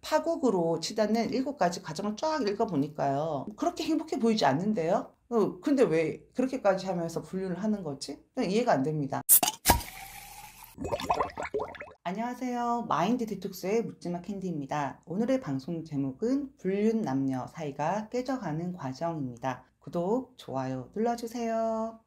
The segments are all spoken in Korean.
파국으로 치닫는 7가지 과정을 쫙 읽어보니까요. 그렇게 행복해 보이지 않는데요? 근데 왜 그렇게까지 하면서 불륜을 하는 거지? 그냥 이해가 안 됩니다. 안녕하세요. 마인드 디톡스의 묻지마 캔디입니다. 오늘의 방송 제목은 불륜 남녀 사이가 깨져가는 과정입니다. 구독, 좋아요 눌러주세요.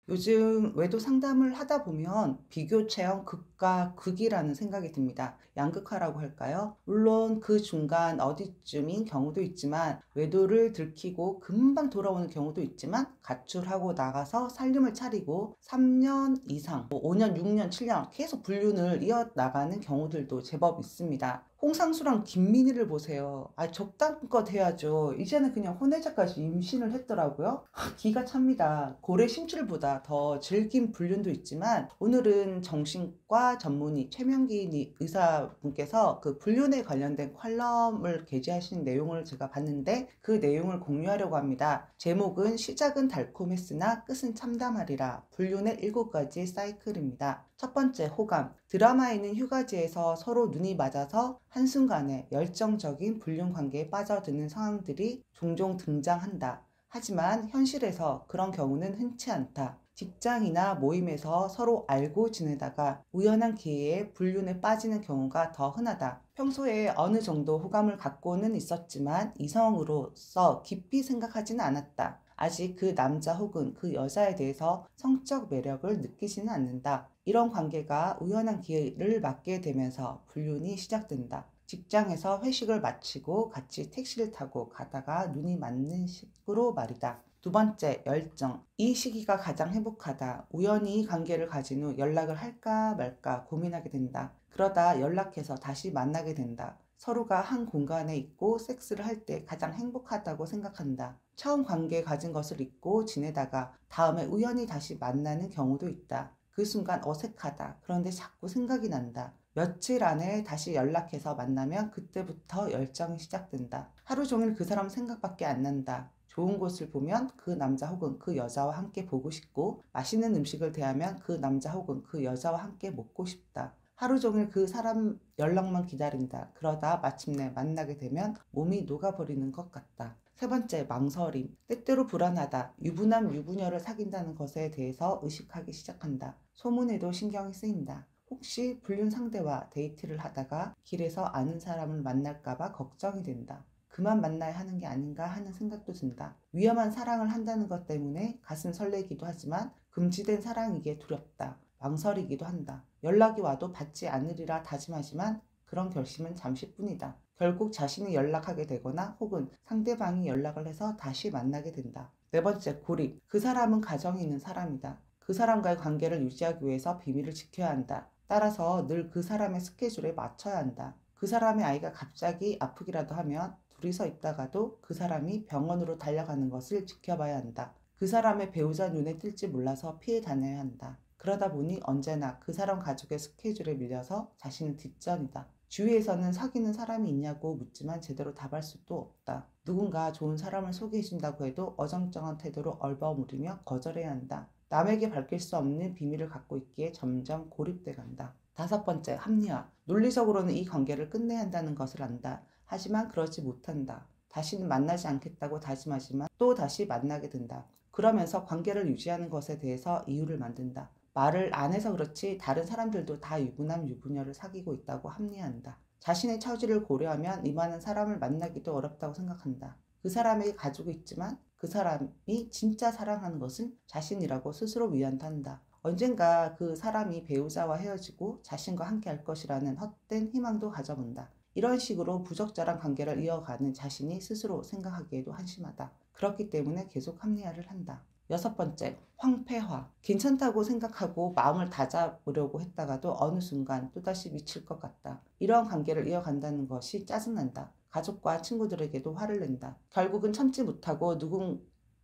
요즘 외도 상담을 하다 보면 비교 체험 극과 극이라는 생각이 듭니다. 양극화라고 할까요? 물론 그 중간 어디쯤인 경우도 있지만 외도를 들키고 금방 돌아오는 경우도 있지만 가출하고 나가서 살림을 차리고 3년 이상, 5년, 6년, 7년 계속 불륜을 이어나가는 경우들도 제법 있습니다. 홍상수랑 김민희를 보세요. 적당껏 해야죠. 이제는 그냥 혼외자까지 임신을 했더라고요. 기가 찹니다. 고래 심출보다 더 질긴 불륜도 있지만 오늘은 정신과 전문의 최명기 의사분께서 그 불륜에 관련된 컬럼을 게재하신 내용을 제가 봤는데 그 내용을 공유하려고 합니다. 제목은 시작은 달콤했으나 끝은 참담하리라. 불륜의 7가지 사이클입니다. 첫 번째, 호감. 드라마에는 휴가지에서 서로 눈이 맞아서 한순간에 열정적인 불륜 관계에 빠져드는 상황들이 종종 등장한다. 하지만 현실에서 그런 경우는 흔치 않다. 직장이나 모임에서 서로 알고 지내다가 우연한 기회에 불륜에 빠지는 경우가 더 흔하다. 평소에 어느 정도 호감을 갖고는 있었지만 이성으로서 깊이 생각하지는 않았다. 아직 그 남자 혹은 그 여자에 대해서 성적 매력을 느끼지는 않는다. 이런 관계가 우연한 기회를 맞게 되면서 불륜이 시작된다. 직장에서 회식을 마치고 같이 택시를 타고 가다가 눈이 맞는 식으로 말이다. 두 번째, 열정. 이 시기가 가장 행복하다. 우연히 관계를 가진 후 연락을 할까 말까 고민하게 된다. 그러다 연락해서 다시 만나게 된다. 서로가 한 공간에 있고 섹스를 할 때 가장 행복하다고 생각한다. 처음 관계 가진 것을 잊고 지내다가 다음에 우연히 다시 만나는 경우도 있다. 그 순간 어색하다. 그런데 자꾸 생각이 난다. 며칠 안에 다시 연락해서 만나면 그때부터 열정이 시작된다. 하루 종일 그 사람 생각밖에 안 난다. 좋은 곳을 보면 그 남자 혹은 그 여자와 함께 보고 싶고 맛있는 음식을 대하면 그 남자 혹은 그 여자와 함께 먹고 싶다. 하루 종일 그 사람 연락만 기다린다. 그러다 마침내 만나게 되면 몸이 녹아버리는 것 같다. 세 번째, 망설임. 때때로 불안하다. 유부남, 유부녀를 사귄다는 것에 대해서 의식하기 시작한다. 소문에도 신경이 쓰인다. 혹시 불륜 상대와 데이트를 하다가 길에서 아는 사람을 만날까봐 걱정이 된다. 그만 만나야 하는 게 아닌가 하는 생각도 든다. 위험한 사랑을 한다는 것 때문에 가슴 설레기도 하지만 금지된 사랑이기에 두렵다. 망설이기도 한다. 연락이 와도 받지 않으리라 다짐하지만 그런 결심은 잠시뿐이다. 결국 자신이 연락하게 되거나 혹은 상대방이 연락을 해서 다시 만나게 된다. 네 번째, 고립. 그 사람은 가정이 있는 사람이다. 그 사람과의 관계를 유지하기 위해서 비밀을 지켜야 한다. 따라서 늘 그 사람의 스케줄에 맞춰야 한다. 그 사람의 아이가 갑자기 아프기라도 하면 둘이서 있다가도 그 사람이 병원으로 달려가는 것을 지켜봐야 한다. 그 사람의 배우자 눈에 띌지 몰라서 피해 다녀야 한다. 그러다 보니 언제나 그 사람 가족의 스케줄에 밀려서 자신은 뒷전이다. 주위에서는 사귀는 사람이 있냐고 묻지만 제대로 답할 수도 없다. 누군가 좋은 사람을 소개해준다고 해도 어정쩡한 태도로 얼버무리며 거절해야 한다. 남에게 밝힐 수 없는 비밀을 갖고 있기에 점점 고립돼 간다. 다섯 번째, 합리화. 논리적으로는 이 관계를 끝내야 한다는 것을 안다. 하지만 그러지 못한다. 다시는 만나지 않겠다고 다짐하지만 또 다시 만나게 된다. 그러면서 관계를 유지하는 것에 대해서 이유를 만든다. 말을 안 해서 그렇지 다른 사람들도 다 유부남 유부녀를 사귀고 있다고 합리화한다. 자신의 처지를 고려하면 이만한 사람을 만나기도 어렵다고 생각한다. 그 사람에게 가지고 있지만 그 사람이 진짜 사랑하는 것은 자신이라고 스스로 위안한다. 언젠가 그 사람이 배우자와 헤어지고 자신과 함께 할 것이라는 헛된 희망도 가져본다. 이런 식으로 부적절한 관계를 이어가는 자신이 스스로 생각하기에도 한심하다. 그렇기 때문에 계속 합리화를 한다. 여섯 번째, 황폐화. 괜찮다고 생각하고 마음을 다잡으려고 했다가도 어느 순간 또다시 미칠 것 같다. 이러한 관계를 이어간다는 것이 짜증난다. 가족과 친구들에게도 화를 낸다. 결국은 참지 못하고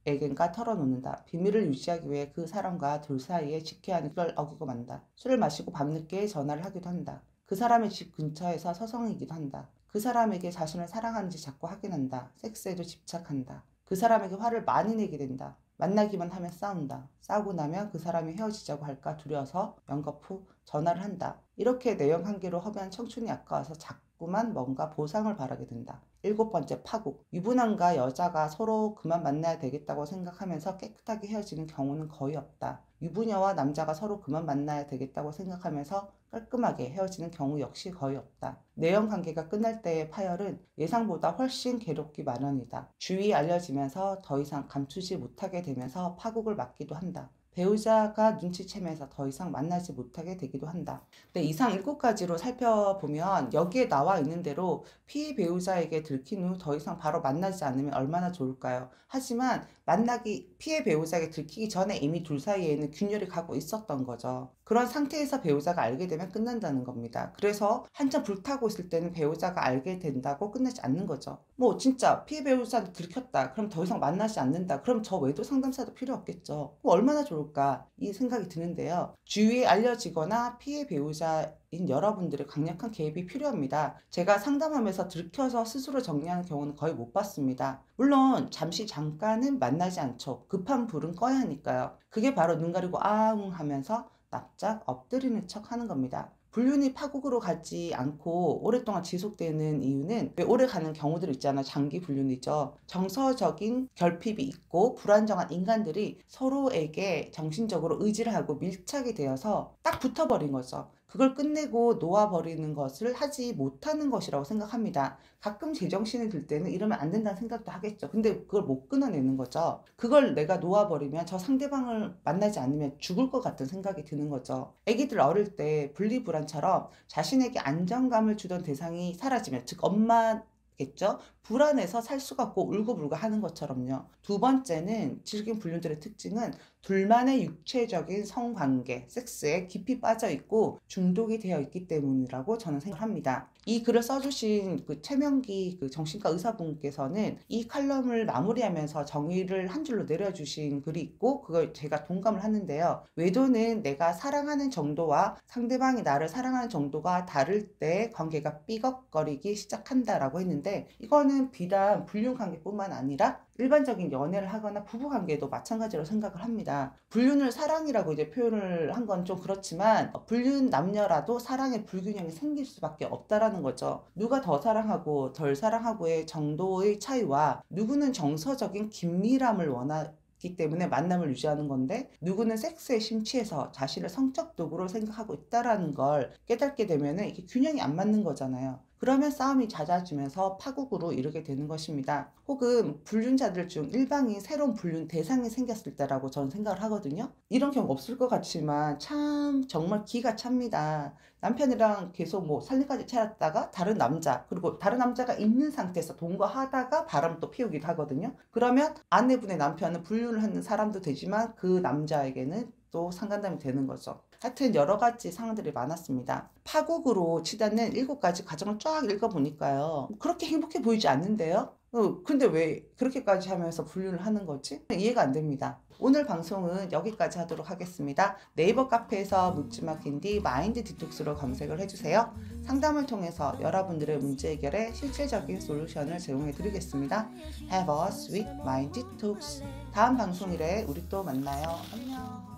누군가에겐가 털어놓는다. 비밀을 유지하기 위해 그 사람과 둘 사이에 지켜야 하는 걸 어기고 만다. 술을 마시고 밤늦게 전화를 하기도 한다. 그 사람의 집 근처에서 서성이기도 한다. 그 사람에게 자신을 사랑하는지 자꾸 확인한다. 섹스에도 집착한다. 그 사람에게 화를 많이 내게 된다. 만나기만 하면 싸운다. 싸우고 나면 그 사람이 헤어지자고 할까 두려워서 연거푸 전화를 한다. 이렇게 내연 관계로 허비한 청춘이 아까워서 자꾸 자꾸만 뭔가 보상을 바라게 된다. 7번째, 파국. 유부남과 여자가 서로 그만 만나야 되겠다고 생각하면서 깨끗하게 헤어지는 경우는 거의 없다. 유부녀와 남자가 서로 그만 만나야 되겠다고 생각하면서 깔끔하게 헤어지는 경우 역시 거의 없다. 내연 관계가 끝날 때의 파열은 예상보다 훨씬 괴롭기 마련이다. 주위에 알려지면서 더 이상 감추지 못하게 되면서 파국을 맞기도 한다. 배우자가 눈치채면서 더 이상 만나지 못하게 되기도 한다. 네, 이상 7가지로 살펴보면 여기에 나와 있는 대로 피해 배우자에게 들킨 후 더 이상 바로 만나지 않으면 얼마나 좋을까요? 하지만 피해 배우자에게 들키기 전에 이미 둘 사이에는 균열이 가고 있었던 거죠. 그런 상태에서 배우자가 알게 되면 끝난다는 겁니다. 그래서 한참 불타고 있을 때는 배우자가 알게 된다고 끝나지 않는 거죠. 뭐 진짜 피해 배우자한테 들켰다. 그럼 더 이상 만나지 않는다. 그럼 저 외도 상담사도 필요 없겠죠. 뭐 얼마나 좋을까 이 생각이 드는데요. 주위에 알려지거나 피해 배우자인 여러분들의 강력한 개입이 필요합니다. 제가 상담하면서 들켜서 스스로 정리하는 경우는 거의 못 봤습니다. 물론 잠깐은 만나지 않죠. 급한 불은 꺼야 하니까요. 그게 바로 눈 가리고 아웅 하면서 납작 엎드리는 척 하는 겁니다. 불륜이 파국으로 가지 않고 오랫동안 지속되는 이유는 왜 오래 가는 경우들 있잖아요. 장기 불륜이죠. 정서적인 결핍이 있고 불안정한 인간들이 서로에게 정신적으로 의지를 하고 밀착이 되어서 딱 붙어버린 거죠. 그걸 끝내고 놓아버리는 것을 하지 못하는 것이라고 생각합니다. 가끔 제정신이 들 때는 이러면 안 된다는 생각도 하겠죠. 근데 그걸 못 끊어내는 거죠. 그걸 내가 놓아버리면 저 상대방을 만나지 않으면 죽을 것 같은 생각이 드는 거죠. 애기들 어릴 때 분리불안처럼 자신에게 안정감을 주던 대상이 사라지면, 즉 엄마겠죠. 불안해서 살 수가 없고 울고불고 하는 것처럼요. 두 번째는 질긴 불륜들의 특징은 둘만의 육체적인 성관계, 섹스에 깊이 빠져 있고 중독이 되어 있기 때문이라고 저는 생각합니다. 이 글을 써주신 그 최명기 정신과 의사분께서는 이 칼럼을 마무리하면서 정의를 한 줄로 내려주신 글이 있고 그걸 제가 동감을 하는데요. 외도는 내가 사랑하는 정도와 상대방이 나를 사랑하는 정도가 다를 때 관계가 삐걱거리기 시작한다라고 했는데, 이거는 비단 불륜 관계뿐만 아니라 일반적인 연애를 하거나 부부 관계도 마찬가지로 생각을 합니다. 불륜을 사랑이라고 이제 표현을 한 건 좀 그렇지만 불륜 남녀라도 사랑의 불균형이 생길 수밖에 없다라는 거죠. 누가 더 사랑하고 덜 사랑하고의 정도의 차이와 누구는 정서적인 긴밀함을 원하기 때문에 만남을 유지하는 건데 누구는 섹스에 심취해서 자신을 성적 도구로 생각하고 있다라는 걸 깨닫게 되면 이게 균형이 안 맞는 거잖아요. 그러면 싸움이 잦아지면서 파국으로 이르게 되는 것입니다. 혹은 불륜자들 중 일방이 새로운 불륜 대상이 생겼을 때라고 저는 생각을 하거든요. 이런 경우 없을 것 같지만 참 정말 기가 찹니다. 남편이랑 계속 뭐 살림까지 차렸다가 다른 남자, 그리고 다른 남자가 있는 상태에서 동거하다가 바람을 또 피우기도 하거든요. 그러면 아내분의 남편은 불륜을 하는 사람도 되지만 그 남자에게는 또 상간담이 되는 거죠. 하여튼 여러 가지 상황들이 많았습니다. 파국으로 치닫는 7가지 과정을 쫙 읽어보니까요. 그렇게 행복해 보이지 않는데요. 근데 왜 그렇게까지 하면서 불륜을 하는 거지? 이해가 안 됩니다. 오늘 방송은 여기까지 하도록 하겠습니다. 네이버 카페에서 묻지마 캔디 마인드 디톡스로 검색을 해주세요. 상담을 통해서 여러분들의 문제 해결에 실질적인 솔루션을 제공해 드리겠습니다. Have a sweet mind detox. 다음 방송일에 우리 또 만나요. 안녕.